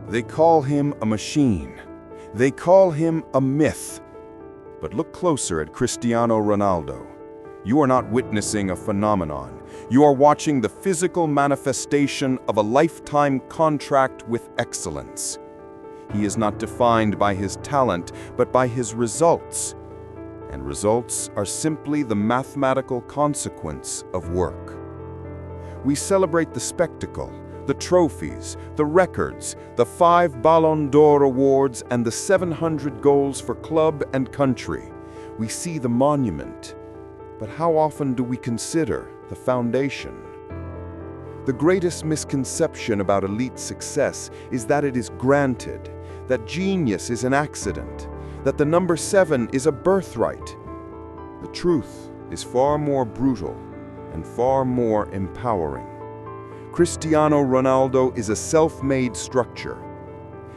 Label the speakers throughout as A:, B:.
A: They call him a machine. They call him a myth. But look closer at Cristiano Ronaldo. You are not witnessing a phenomenon. You are watching the physical manifestation of a lifetime contract with excellence. He is not defined by his talent, but by his results. And results are simply the mathematical consequence of work. We celebrate the spectacle, the trophies, the records, the 5 Ballon d'Or awards, and the 700 goals for club and country. We see the monument. But how often do we consider the foundation? The greatest misconception about elite success is that it is granted, that genius is an accident, that the number 7 is a birthright. The truth is far more brutal and far more empowering. Cristiano Ronaldo is a self-made structure.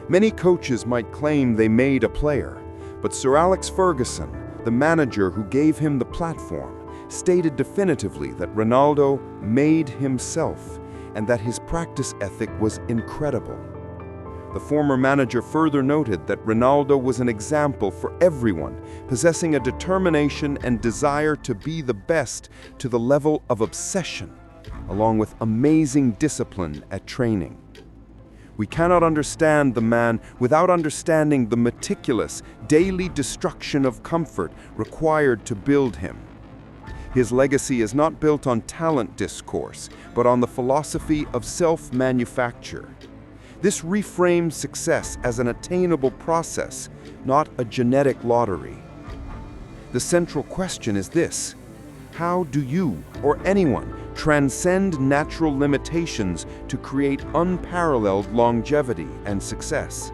A: Many coaches might claim they made a player, but Sir Alex Ferguson, the manager who gave him the platform, stated definitively that Ronaldo made himself and that his practice ethic was incredible. The former manager further noted that Ronaldo was an example for everyone, possessing a determination and desire to be the best to the level of obsession, along with amazing discipline at training. We cannot understand the man without understanding the meticulous, daily destruction of comfort required to build him. His legacy is not built on talent discourse, but on the philosophy of self-manufacture. This reframes success as an attainable process, not a genetic lottery. The central question is this: how do you, or anyone, transcend natural limitations to create unparalleled longevity and success?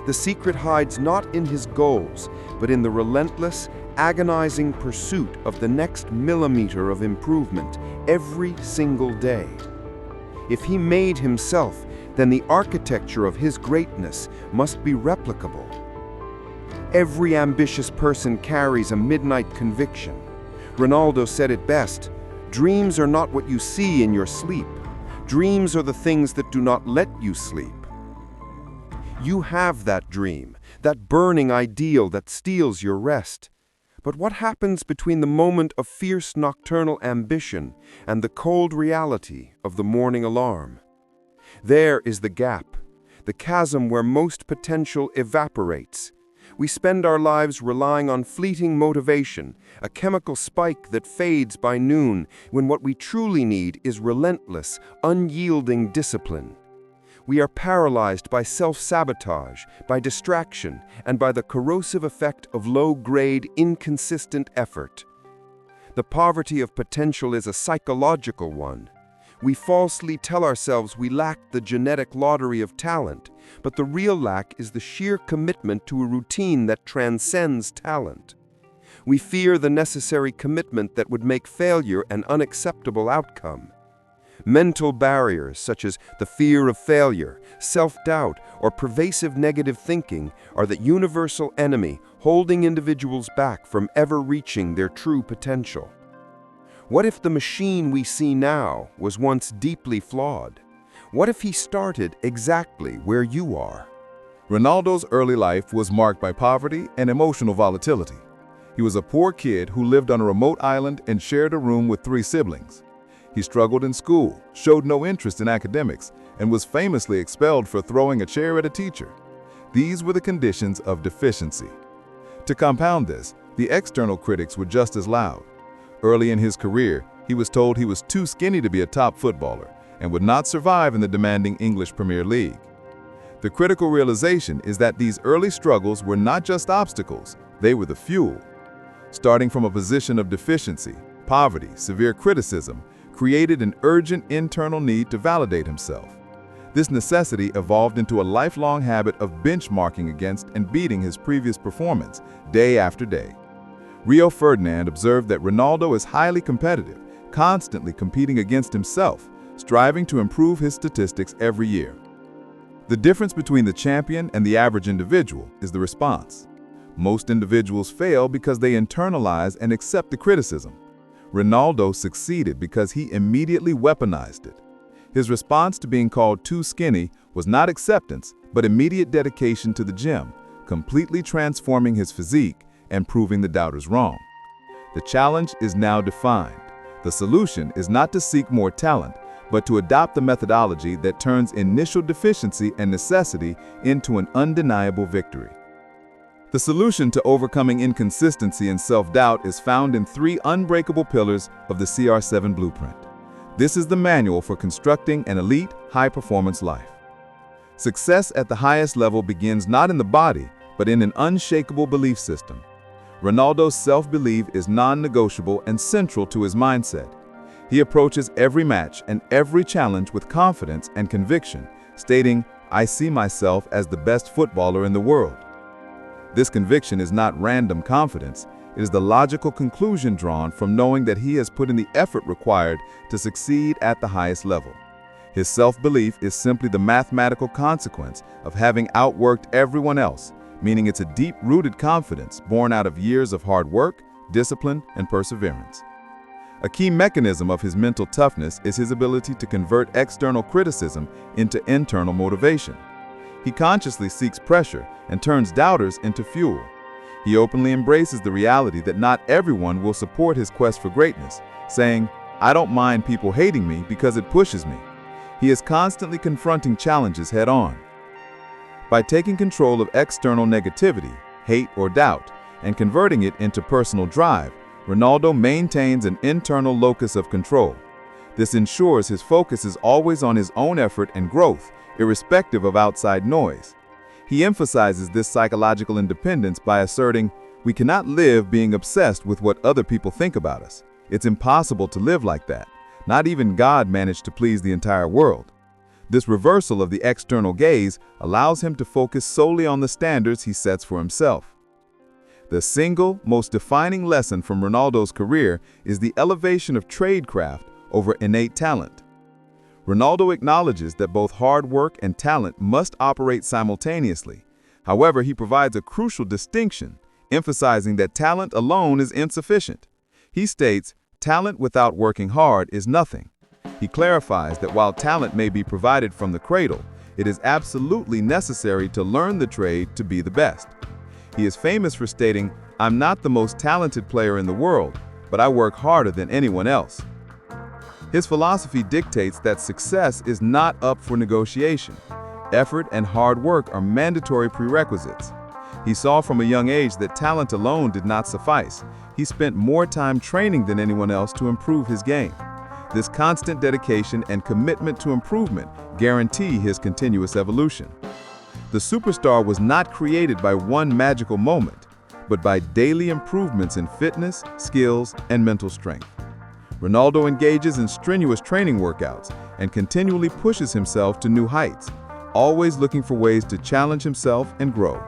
A: The secret hides not in his goals, but in the relentless, agonizing pursuit of the next millimeter of improvement every single day. If he made himself, then the architecture of his greatness must be replicable. Every ambitious person carries a midnight conviction. Ronaldo said it best: dreams are not what you see in your sleep. Dreams are the things that do not let you sleep. You have that dream, that burning ideal that steals your rest. But what happens between the moment of fierce nocturnal ambition and the cold reality of the morning alarm? There is the gap, the chasm where most potential evaporates. We spend our lives relying on fleeting motivation, a chemical spike that fades by noon, when what we truly need is relentless, unyielding discipline. We are paralyzed by self-sabotage, by distraction, and by the corrosive effect of low-grade, inconsistent effort. The poverty of potential is a psychological one. We falsely tell ourselves we lack the genetic lottery of talent, but the real lack is the sheer commitment to a routine that transcends talent. We fear the necessary commitment that would make failure an unacceptable outcome. Mental barriers such as the fear of failure, self-doubt, or pervasive negative thinking are the universal enemy holding individuals back from ever reaching their true potential. What if the machine we see now was once deeply flawed? What if he started exactly where you are?
B: Ronaldo's early life was marked by poverty and emotional volatility. He was a poor kid who lived on a remote island and shared a room with 3 siblings. He struggled in school, showed no interest in academics, and was famously expelled for throwing a chair at a teacher. These were the conditions of deficiency. To compound this, the external critics were just as loud. Early in his career, he was told he was too skinny to be a top footballer and would not survive in the demanding English Premier League. The critical realization is that these early struggles were not just obstacles, they were the fuel. Starting from a position of deficiency, poverty, severe criticism, created an urgent internal need to validate himself. This necessity evolved into a lifelong habit of benchmarking against and beating his previous performance, day after day. Rio Ferdinand observed that Ronaldo is highly competitive, constantly competing against himself, striving to improve his statistics every year. The difference between the champion and the average individual is the response. Most individuals fail because they internalize and accept the criticism. Ronaldo succeeded because he immediately weaponized it. His response to being called too skinny was not acceptance, but immediate dedication to the gym, completely transforming his physique and proving the doubters wrong. The challenge is now defined. The solution is not to seek more talent, but to adopt the methodology that turns initial deficiency and necessity into an undeniable victory. The solution to overcoming inconsistency and self-doubt is found in 3 unbreakable pillars of the CR7 Blueprint. This is the manual for constructing an elite, high-performance life. Success at the highest level begins not in the body, but in an unshakable belief system. Ronaldo's self-belief is non-negotiable and central to his mindset. He approaches every match and every challenge with confidence and conviction, stating, "I see myself as the best footballer in the world." This conviction is not random confidence, it is the logical conclusion drawn from knowing that he has put in the effort required to succeed at the highest level. His self-belief is simply the mathematical consequence of having outworked everyone else, meaning it's a deep-rooted confidence born out of years of hard work, discipline, and perseverance. A key mechanism of his mental toughness is his ability to convert external criticism into internal motivation. He consciously seeks pressure and turns doubters into fuel. He openly embraces the reality that not everyone will support his quest for greatness, saying, "I don't mind people hating me because it pushes me." He is constantly confronting challenges head-on. By taking control of external negativity, hate, or doubt, and converting it into personal drive, Ronaldo maintains an internal locus of control. This ensures his focus is always on his own effort and growth, irrespective of outside noise. He emphasizes this psychological independence by asserting, "We cannot live being obsessed with what other people think about us. It's impossible to live like that. Not even God managed to please the entire world." This reversal of the external gaze allows him to focus solely on the standards he sets for himself. The single, most defining lesson from Ronaldo's career is the elevation of tradecraft over innate talent. Ronaldo acknowledges that both hard work and talent must operate simultaneously. However, he provides a crucial distinction, emphasizing that talent alone is insufficient. He states, "Talent without working hard is nothing." He clarifies that while talent may be provided from the cradle, it is absolutely necessary to learn the trade to be the best. He is famous for stating, "I'm not the most talented player in the world, but I work harder than anyone else." His philosophy dictates that success is not up for negotiation. Effort and hard work are mandatory prerequisites. He saw from a young age that talent alone did not suffice. He spent more time training than anyone else to improve his game. This constant dedication and commitment to improvement guarantee his continuous evolution. The superstar was not created by one magical moment, but by daily improvements in fitness, skills, and mental strength. Ronaldo engages in strenuous training workouts and continually pushes himself to new heights, always looking for ways to challenge himself and grow.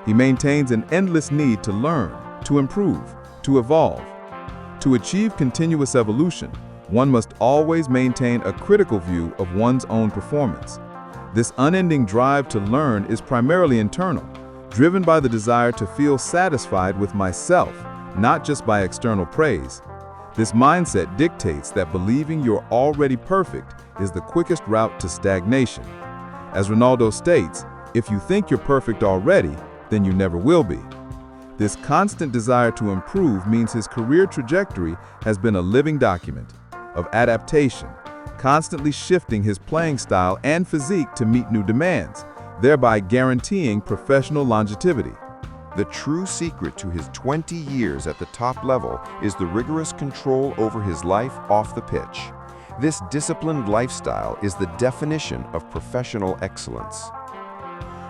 B: He maintains an endless need to learn, to improve, to evolve. To achieve continuous evolution, one must always maintain a critical view of one's own performance. This unending drive to learn is primarily internal, driven by the desire to feel satisfied with myself, not just by external praise. This mindset dictates that believing you're already perfect is the quickest route to stagnation. As Ronaldo states, "If you think you're perfect already, then you never will be." This constant desire to improve means his career trajectory has been a living document of adaptation, constantly shifting his playing style and physique to meet new demands, thereby guaranteeing professional longevity.
A: The true secret to his 20 years at the top level is the rigorous control over his life off the pitch. This disciplined lifestyle is the definition of professional excellence.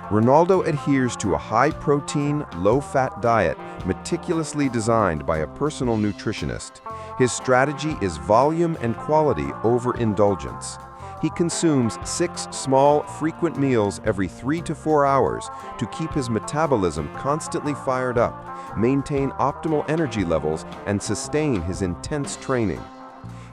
A: Ronaldo adheres to a high-protein, low-fat diet meticulously designed by a personal nutritionist. His strategy is volume and quality over indulgence. He consumes 6 small, frequent meals every 3 to 4 hours to keep his metabolism constantly fired up, maintain optimal energy levels, and sustain his intense training.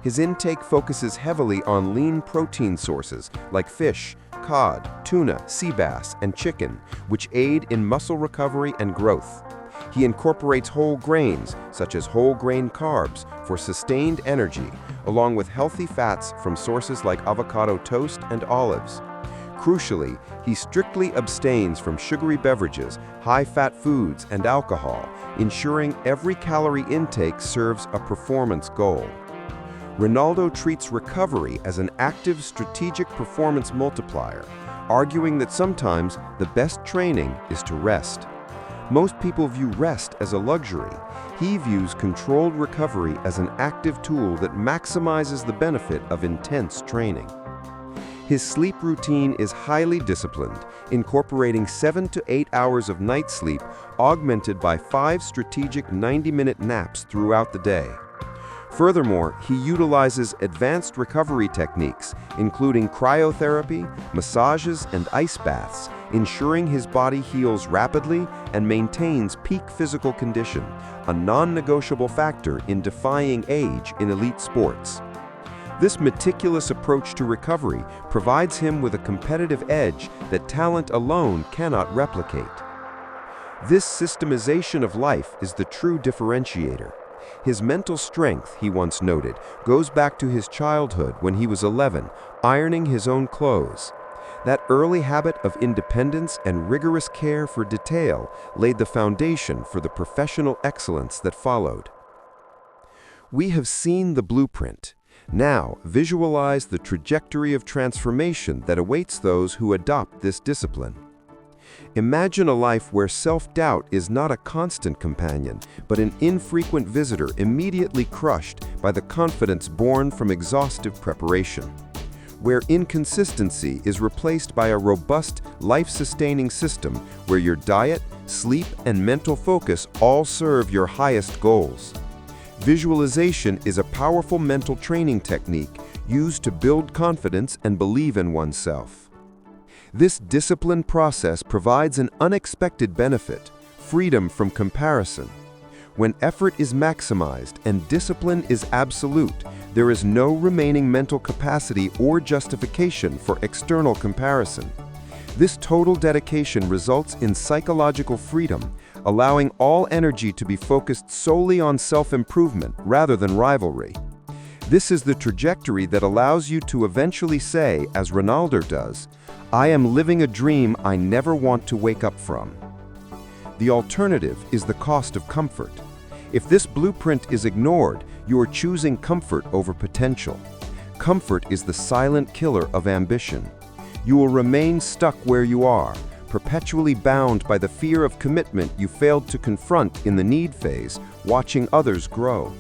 A: His intake focuses heavily on lean protein sources like fish, cod, tuna, sea bass, and chicken, which aid in muscle recovery and growth.
C: He incorporates whole grains, such as whole grain carbs, for sustained energy, along with healthy fats from sources like avocado toast and olives. Crucially, he strictly abstains from sugary beverages, high-fat foods, and alcohol, ensuring every calorie intake serves a performance goal. Ronaldo treats recovery as an active strategic performance multiplier, arguing that sometimes the best training is to rest. Most people view rest as a luxury. He views controlled recovery as an active tool that maximizes the benefit of intense training. His sleep routine is highly disciplined, incorporating 7 to 8 hours of night sleep, augmented by 5 strategic 90-minute naps throughout the day. Furthermore, he utilizes advanced recovery techniques, including cryotherapy, massages, and ice baths, ensuring his body heals rapidly and maintains peak physical condition, a non-negotiable factor in defying age in elite sports. This meticulous approach to recovery provides him with a competitive edge that talent alone cannot replicate. This systemization of life is the true differentiator. His mental strength, he once noted, goes back to his childhood when he was 11, ironing his own clothes. That early habit of independence and rigorous care for detail laid the foundation for the professional excellence that followed. We have seen the blueprint. Now, visualize the trajectory of transformation that awaits those who adopt this discipline. Imagine a life where self-doubt is not a constant companion, but an infrequent visitor immediately crushed by the confidence born from exhaustive preparation. Where inconsistency is replaced by a robust, life-sustaining system where your diet, sleep, and mental focus all serve your highest goals. Visualization is a powerful mental training technique used to build confidence and believe in oneself. This disciplined process provides an unexpected benefit, freedom from comparison. When effort is maximized and discipline is absolute, there is no remaining mental capacity or justification for external comparison. This total dedication results in psychological freedom, allowing all energy to be focused solely on self-improvement rather than rivalry. This is the trajectory that allows you to eventually say, as Ronaldo does, "I am living a dream I never want to wake up from." The alternative is the cost of comfort. If this blueprint is ignored, you are choosing comfort over potential. Comfort is the silent killer of ambition. You will remain stuck where you are, perpetually bound by the fear of commitment you failed to confront in the need phase, watching others grow.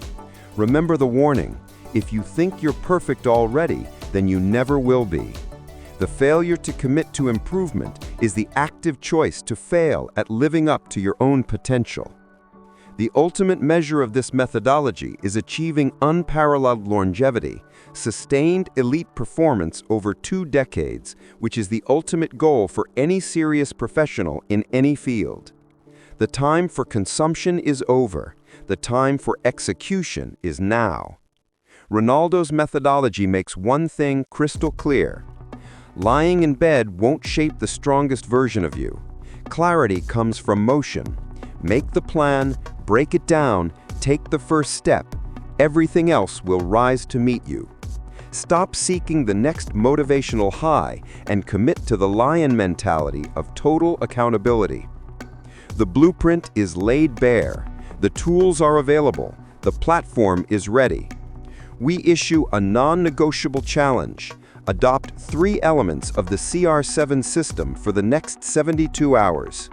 C: Remember the warning: if you think you're perfect already, then you never will be. The failure to commit to improvement is the active choice to fail at living up to your own potential. The ultimate measure of this methodology is achieving unparalleled longevity, sustained elite performance over 2 decades, which is the ultimate goal for any serious professional in any field. The time for consumption is over. The time for execution is now. Ronaldo's methodology makes one thing crystal clear. Lying in bed won't shape the strongest version of you. Clarity comes from motion. Make the plan, break it down, take the first step. Everything else will rise to meet you. Stop seeking the next motivational high and commit to the lion mentality of total accountability. The blueprint is laid bare. The tools are available. The platform is ready. We issue a non-negotiable challenge. Adopt 3 elements of the CR7 system for the next 72 hours.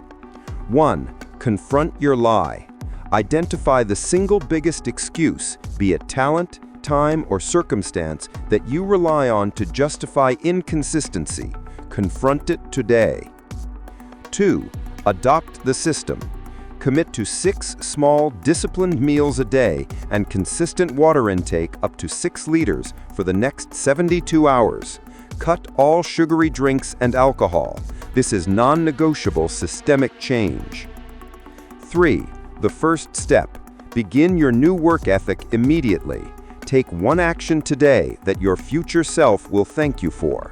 C: 1. Confront your lie. Identify the single biggest excuse, be it talent, time, or circumstance, that you rely on to justify inconsistency. Confront it today. 2. Adopt the system. Commit to 6 small, disciplined meals a day and consistent water intake up to 6 liters for the next 72 hours. Cut all sugary drinks and alcohol. This is non-negotiable systemic change. 3. The first step. Begin your new work ethic immediately. Take one action today that your future self will thank you for.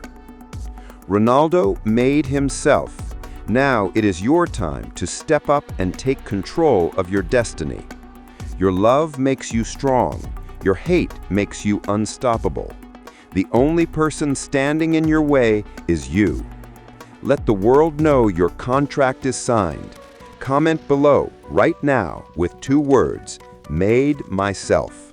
C: Ronaldo made himself. Now it is your time to step up and take control of your destiny. Your love makes you strong. Your hate makes you unstoppable. The only person standing in your way is you. Let the world know your contract is signed. Comment below right now with 2 words, "Made myself."